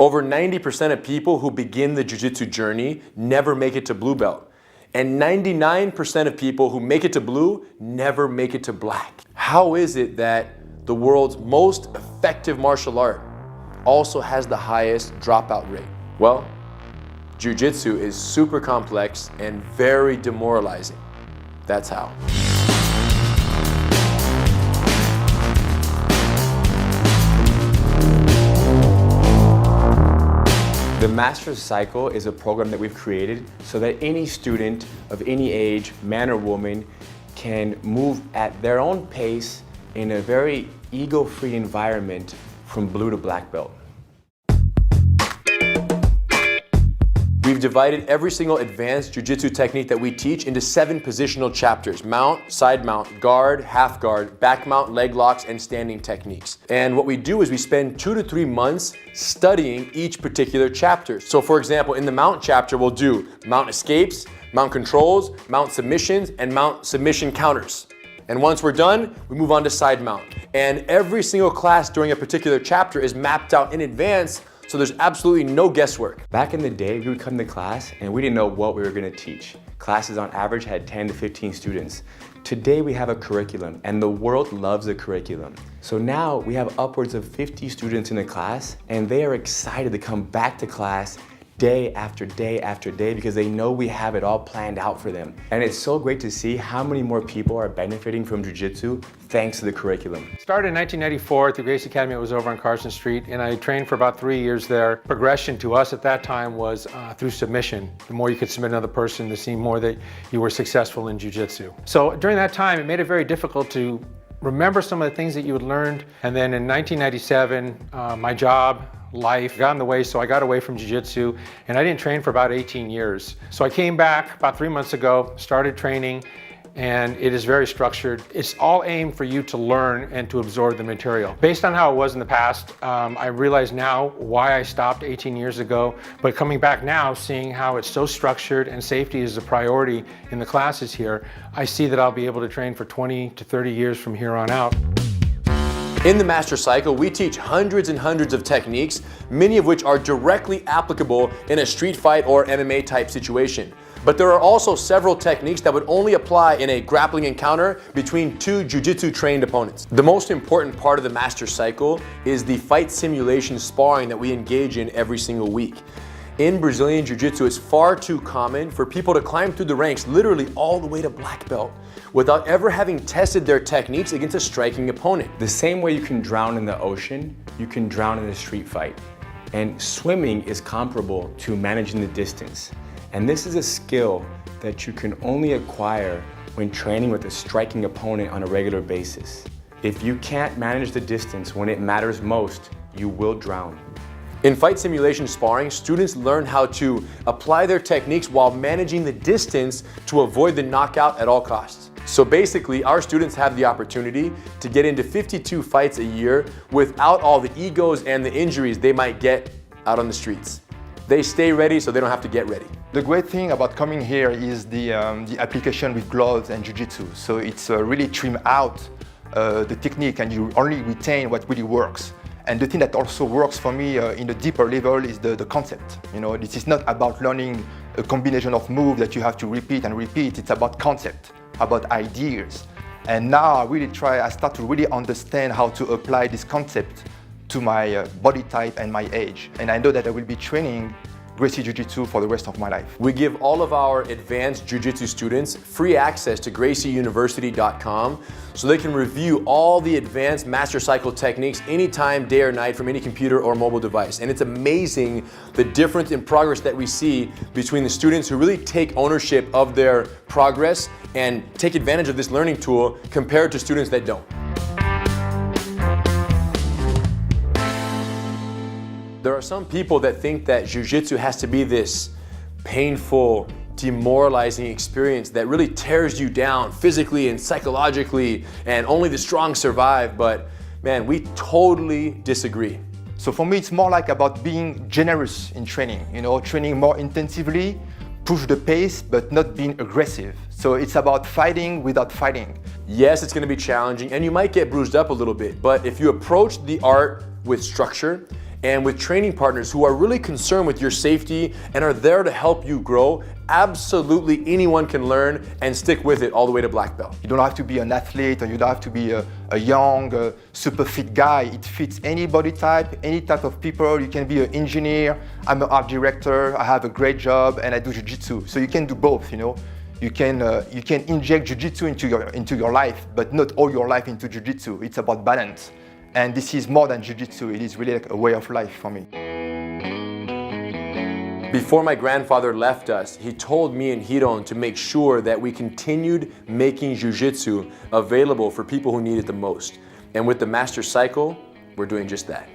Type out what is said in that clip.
Over 90% of people who begin the jiu-jitsu journey never make it to blue belt. And 99% of people who make it to blue never make it to black. How is it that the world's most effective martial art also has the highest dropout rate? Well, jiu-jitsu is super complex and very demoralizing. That's how. The Master's Cycle is a program that we've created so that any student of any age, man or woman, can move at their own pace in a very ego-free environment from blue to black belt. We've divided every single advanced jiu-jitsu technique that we teach into 7 positional chapters: mount, side mount, guard, half guard, back mount, leg locks, and standing techniques. And what we do is we spend 2 to 3 months studying each particular chapter. So for example, in the mount chapter, we'll do mount escapes, mount controls, mount submissions, and mount submission counters. And once we're done, we move on to side mount. And every single class during a particular chapter is mapped out in advance, so there's absolutely no guesswork. Back in the day, we would come to class and we didn't know what we were gonna teach. Classes on average had 10 to 15 students. Today we have a curriculum and the world loves a curriculum. So now we have upwards of 50 students in a class and they are excited to come back to class day after day after day because they know we have it all planned out for them. And it's so great to see how many more people are benefiting from jiu-jitsu thanks to the curriculum. Started in 1994 at the Gracie Academy. It was over on Carson Street, and I trained for about 3 years there. Progression to us at that time was through submission. The more you could submit another person, the more that you were successful in jiu-jitsu. So during that time, it made it very difficult to remember some of the things that you had learned. And then in 1997, my job, life got in the way, so I got away from jiu-jitsu and I didn't train for about 18 years. So I came back about 3 months ago, started training, and it is very structured. It's all aimed for you to learn and to absorb the material. Based on how it was in the past, I realize now why I stopped 18 years ago, but coming back now, seeing how it's so structured and safety is a priority in the classes here, I see that I'll be able to train for 20 to 30 years from here on out. In the Master Cycle, we teach hundreds and hundreds of techniques, many of which are directly applicable in a street fight or MMA type situation. But there are also several techniques that would only apply in a grappling encounter between 2 jiu-jitsu trained opponents. The most important part of the Master Cycle is the fight simulation sparring that we engage in every single week. In Brazilian Jiu-Jitsu, it's far too common for people to climb through the ranks literally all the way to black belt without ever having tested their techniques against a striking opponent. The same way you can drown in the ocean, you can drown in a street fight. And swimming is comparable to managing the distance. And this is a skill that you can only acquire when training with a striking opponent on a regular basis. If you can't manage the distance when it matters most, you will drown. In fight simulation sparring, students learn how to apply their techniques while managing the distance to avoid the knockout at all costs. So basically, our students have the opportunity to get into 52 fights a year without all the egos and the injuries they might get out on the streets. They stay ready so they don't have to get ready. The great thing about coming here is the application with gloves and jiu-jitsu. So it's really trim out the technique and you only retain what really works. And the thing that also works for me in a deeper level is the concept. You know, this is not about learning a combination of moves that you have to repeat and repeat. It's about concept, about ideas. And now I start to really understand how to apply this concept to my body type and my age. And I know that I will be training Gracie Jiu-Jitsu for the rest of my life. We give all of our advanced jiu-jitsu students free access to gracieuniversity.com so they can review all the advanced Master Cycle techniques anytime, day or night, from any computer or mobile device. And it's amazing the difference in progress that we see between the students who really take ownership of their progress and take advantage of this learning tool compared to students that don't. There are some people that think that jiu-jitsu has to be this painful, demoralizing experience that really tears you down physically and psychologically, and only the strong survive. But man, we totally disagree. So for me, it's more like about being generous in training, you know, training more intensively, push the pace, but not being aggressive. So it's about fighting without fighting. Yes, it's gonna be challenging and you might get bruised up a little bit, but if you approach the art with structure And with training partners who are really concerned with your safety and are there to help you grow, absolutely anyone can learn and stick with it all the way to black belt. You don't have to be an athlete, or you don't have to be a young, super fit guy. It fits any body type, any type of people. You can be an engineer. I'm an art director. I have a great job, and I do jiu-jitsu. So you can do both. You know, you can inject jiu-jitsu into your life, but not all your life into jiu-jitsu. It's about balance, and this is more than jiu-jitsu. It is really like a way of life for me. Before my grandfather left us, he told me and Hiron to make sure that we continued making jiu-jitsu available for people who need it the most. And with the Master Cycle, we're doing just that.